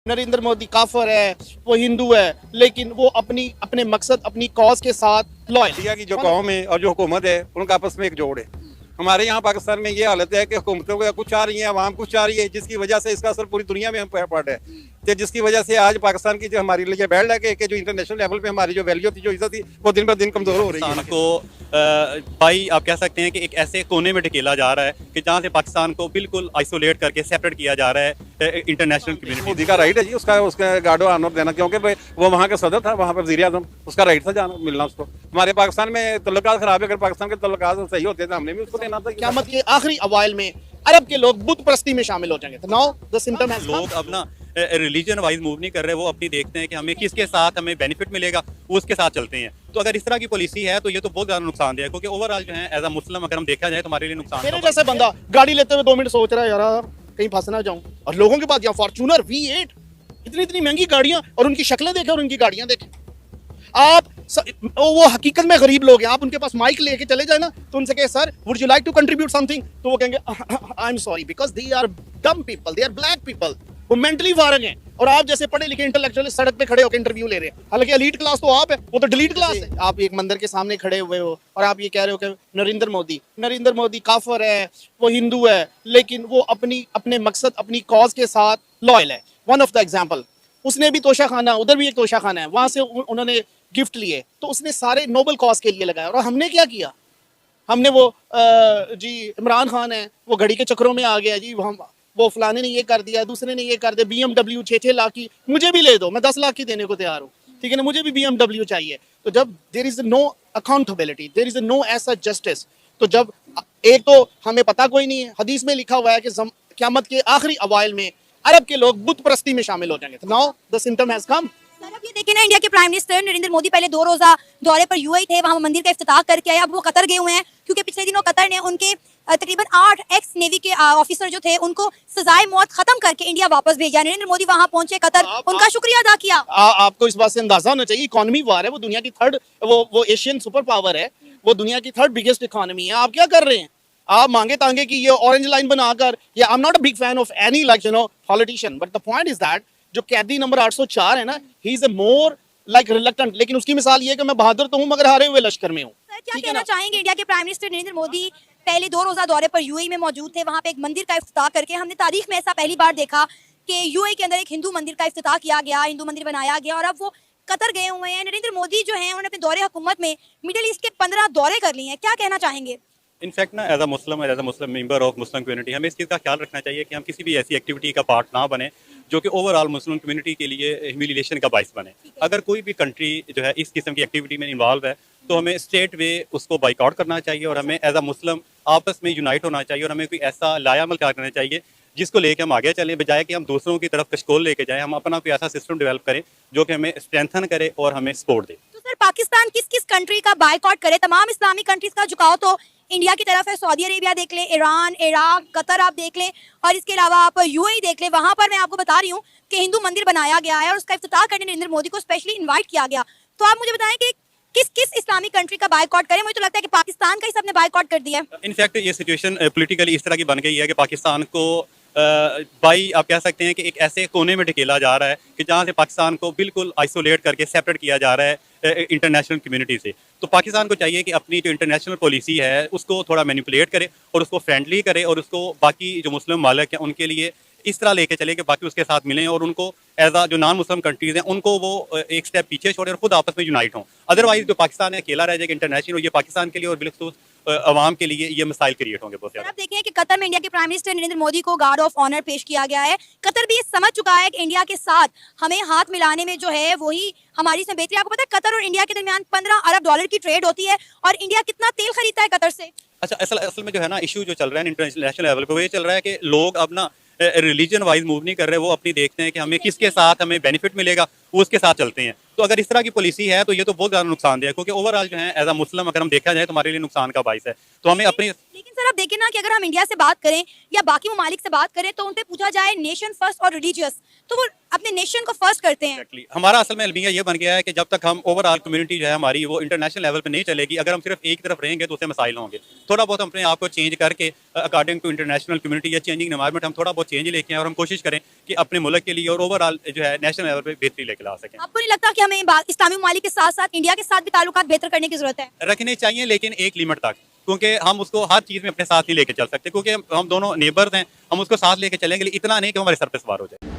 नरेंद्र मोदी काफर है, वो हिंदू है, लेकिन वो अपने मकसद अपनी कॉज के साथ लॉयल। इंडिया की जो कौम है और जो हुकूमत है उनका आपस में एक जोड़ है। हमारे यहाँ पाकिस्तान में ये हालत है कि हुकूमतों को कुछ आ रही है, आवाम कुछ आ रही है, जिसकी वजह से इसका असर पूरी दुनिया में हम पड़ है। तो जिसकी वजह से आज पाकिस्तान की जो हमारे लिए बैठ लगे कि जो इंटरनेशनल लेवल पे हमारी जो वैल्यू थी, जो इज्जत थी, वो दिन ब दिन कमजोर हो रही है। पाकिस्तान को भाई आप कह सकते हैं कि एक ऐसे कोने में ढकेला जा रहा है कि जहाँ से पाकिस्तान को बिल्कुल आइसोलेट करके सेपरेट किया जा रहा है इंटरनेशनल कम्युनिटी। मोदी का राइट है जी, उसका गार्डो ऑनर देना, क्योंकि वो वहाँ का सदर था, वहाँ पर वज़ीर आज़म, उसका राइट था जाना मिलना उसको। हमारे पाकिस्तान में तल्लुकात खराब है, अगर पाकिस्तान के तल्लुकात सही होते तो हमने भी उसको देना था। क़यामत के आखिरी अवाइल में अरब के लोग बुत परस्ती में शामिल हो जाएंगे। तो नाउ द सिम्पटम हैज लोग अब ना रिलीजन वाइज मूव नहीं कर रहे, वो अपनी देखते हैं कि हमें किसके साथ हमें बेनिफिट मिलेगा, वो उसके साथ चलते हैं। तो अगर इस तरह की पॉलिसी है तो ये तो बहुत ज़्यादा नुकसानदेह है, क्योंकि ओवरऑल जो है एज अ मुस्लिम अगर हम देखा जाए तो हमारे लिए नुकसान मेरे जैसे बंदा गाड़ी लेते हुए 2 मिनट सोच रहा है यार कहीं फंस ना जाऊं, और लोगों के पास यहाँ फॉर्च्यूनर V8 इतनी महंगी गाड़ियां और उनकी शक्लें देखें और उनकी गाड़ियां देखें। वो हकीकत में गरीब लोग हैं, आप उनके पास माइक लेके चले जाए ना तो उनसे कहे sir would you like to contribute something, तो वो कहेंगे I am sorry because they are dumb people, they are black people, वो मेंटली फारग हैं। और आप जैसे पढ़े लिखे इंटेलेक्चुअल सड़क पे खड़े होकर इंटरव्यू ले रहे हैं, हालांकि एलीट क्लास तो आप है, वो तो डिलीट क्लास है। आप एक मंदिर के सामने खड़े हुए हो और आप ये कह रहे हो कि नरेंद्र मोदी काफर है, वो हिंदू है, लेकिन वो अपने मकसद अपनी कॉज के साथ लॉयल है। वन ऑफ द एग्जाम्पल, उसने भी तोशा खाना, उधर भी एक तोशा खाना है, वहां से उन्होंने गिफ्ट लिए, तो उसने सारे नोबल कॉज के लिए लगाया। और हमने क्या किया, हमने वो जी इमरान खान है, वो घड़ी के चक्रों में आ गया जी, वो फलाने ने ये कर दिया, दूसरे ने ये कर दिया, BMW 6 लाख की मुझे भी ले दो, मैं 10 लाख की देने को तैयार हूँ, ठीक है ना, मुझे भी BMW चाहिए। तो जब there is no accountability, there is no ऐसा जस्टिस, तो जब एक तो हमें पता कोई नहीं है, हदीस में लिखा हुआ है कि क़यामत के आखिरी अवाइल में अरब के लोग बुत परस्ती में शामिल हो जाएंगे। तो now the symptom has come. Sir अब ये देखिए ना, इंडिया के प्राइम मिनिस्टर नरेंद्र मोदी पहले 2 रोजा दौरे पर यूएई थे, वहां मंदिर का इफ्तिताह करके आए। अब वो कतर गए हुए हैं क्योंकि पिछले दिनों कतर ने उनके तकरीबन 8 एक्स नेवी के ऑफिसर जो थे उनको सजाए मौत खत्म करके इंडिया वापस भेजा। नरेंद्र मोदी वहां पहुंचे कतर, उनका शुक्रिया अदा किया। आपको इस बात से अंदाजा होना चाहिए, इकोनॉमी वार है, वो दुनिया की थर्ड, वो एशियन सुपर पावर है, वो दुनिया की थर्ड बिगेस्ट इकोनॉमी है। आप क्या कर रहे हैं, आप मांगे तांगे की ये ऑरेंज लाइन बनाकर, या I am not a big fan of any like politician, but the point is that जो कैदी नंबर 804 है ना, he is a more like reluctant, लेकिन उसकी मिसाल ये है कि मैं बहादुर तो हूं मगर हारे हुए लश्कर में हूं। सर क्या कहना चाहेंगे, इंडिया के प्राइम मिनिस्टर नरेंद्र मोदी पहले 2 रोजा दौरे पर यूएई में मौजूद थे, वहां पे एक मंदिर का इफ्तिताह करके, हमने तारीख में ऐसा पहली बार देखा कि यूएई के अंदर एक हिंदू मंदिर का इफ्तिताह किया गया, हिंदू मंदिर बनाया गया, और अब वो कतर गए हुए हैं। नरेंद्र मोदी जो हैं उन्होंने अपने दौरे हुकूमत में मिडिल ईस्ट के 15 दौरे कर लिए हैं, क्या कहना चाहेंगे? इनफैक्ट ना as a Muslim member of Muslim community हमें इस चीज़ का ख्याल रखना चाहिए कि हम किसी भी ऐसी एक्टिविटी का पार्ट ना बने जो कि ओवरऑल मुस्लिम कम्युनिटी के लिए ह्यूमिलिएशन का बाइस बने। अगर कोई भी कंट्री जो है इस किस्म की एक्टिविटी में इन्वॉल्व है तो हमें स्ट्रेट वे उसको बाइकआउट करना चाहिए, और हमें एज अ मुस्लिम आपस में यूनाइट होना चाहिए, और हमें कोई ऐसा लायामल करना चाहिए जिसको लेके हम आगे चलें, बजाय कि हम दूसरों की तरफ कशकोल लेके जाएं। हम अपना कोई ऐसा सिस्टम डेवलप करें जो कि हमें स्ट्रेंथन करे और हमें सपोर्ट दे। तो सर पाकिस्तान किस किस कंट्री का बायकॉट करे? तमाम इस्लामिक कंट्रीज का झुकाव तो इंडिया की तरफ है, सऊदी अरेबिया देख लें, ईरान, इराक, कतर आप देख लें, और इसके अलावा आप यूएई देख लें। वहां पर मैं आपको बता रही हूँ कि हिंदू मंदिर बनाया गया है और उसका इफ्तिताह करने नरेंद्र मोदी को स्पेशली इन्वाइट किया गया। तो आप मुझे बताएं कि किस किस इस्लामिक कंट्री का बायकॉट करें? मुझे तो लगता है कि पाकिस्तान का ही सबने बायकॉट कर दिया है। इनफैक्ट ये सिचुएशन पॉलिटिकली इस तरह की बन गई है कि पाकिस्तान को भाई आप कह सकते हैं कि एक ऐसे कोने में ढकेला जा रहा है कि जहाँ से पाकिस्तान को बिल्कुल आइसोलेट करके सेपरेट किया जा रहा है इंटरनेशनल कम्युनिटी से। तो पाकिस्तान को चाहिए कि अपनी जो इंटरनेशनल पॉलिसी है उसको थोड़ा मैनिपुलेट करे और उसको फ्रेंडली करे, और उसको बाकी जो मुस्लिम मालिक हैं उनके लिए इस तरह लेके चले कि बाकी उसके साथ मिलें, और उनको एज आ जो नॉन मुस्लिम कंट्रीज हैं उनको वो एक स्टेप पीछे छोड़े और खुद आपस में यूनाइट हों। अदरवाइज जो पाकिस्तान है अकेला रह जाएगा इंटरनेशनल, और ये पाकिस्तान के लिए और बिल्कुल अवाम के लिए ये मसाइल क्रिएट होंगे बहुत ज़्यादा। आप देखें कि कतर में इंडिया के प्राइम मिनिस्टर नरेंद्र मोदी को गार्ड ऑफ ऑनर पेश किया गया है। कतर भी ये समझ चुका है कि इंडिया के साथ हमें हाथ मिलाने में जो है वही हमारी इसमें बेहतरी। आपको पता है कतर और इंडिया के दरमियान 15 अरब डॉलर की ट्रेड होती है, और इंडिया कितना तेल खरीदता है कतर से। अच्छा, असल में जो है ना इशू जो चल रहा है इंटरनेशनल लेवल पे वो ये चल रहा है कि लोग अब ना रिलीजन वाइज मूव नहीं कर रहे, वो अपनी देखते हैं कि हमें किसके साथ हमें बेनिफिट मिलेगा, वो उसके साथ चलते हैं। तो अगर इस तरह की पॉलिसी है तो ये तो बहुत ज़्यादा नुकसानदेह है, क्योंकि ओवरऑल जो है एज अ मुस्लिम अगर हम देखा जाए तो हमारे लिए नुकसान का बाइस है। तो हमें अपनी लेकिन सर आप देखिए ना कि अगर हम इंडिया से बात करें या बाकी ममालिक से बात करें तो उनसे पूछा जाए नेशन फर्स्ट और रिलीजियस, तो वो अपने नेशन को फर्स्ट करते हैं। Exactly. हमारा असल में अलमिया ये बन गया है कि जब तक हम ओवरऑल कम्युनिटी जो है हमारी वो इंटरनेशनल लेवल पे नहीं चलेगी, अगर हम सिर्फ एक तरफ रहेंगे तो उससे मसाइल होंगे। थोड़ा बहुत हम अपने आप को चेंज करके अकॉर्डिंग टू इंटरनेशनल कम्युनिटी या चेंजिंग एनवायरनमेंट हम थोड़ा बहुत चेंज लेके आएं और हम कोशिश करें कि अपने मुल्क के लिए और ओवरऑल जो है नेशनल लेवल पे बेहतरी लेके ला सकें। आपको नहीं लगता कि हमें इस्लामी ममालिक के साथ साथ इंडिया के साथ भी ताल्लुकात बेहतर करने की जरूरत है? रखने चाहिए, लेकिन एक लिमिट तक, क्योंकि हम उसको हर चीज़ में अपने साथ नहीं लेके चल सकते, क्योंकि हम दोनों नेबर्स हैं। हम उसको साथ लेके चलेंगे, इतना नहीं कि हमारे सर पे सवार हो जाए।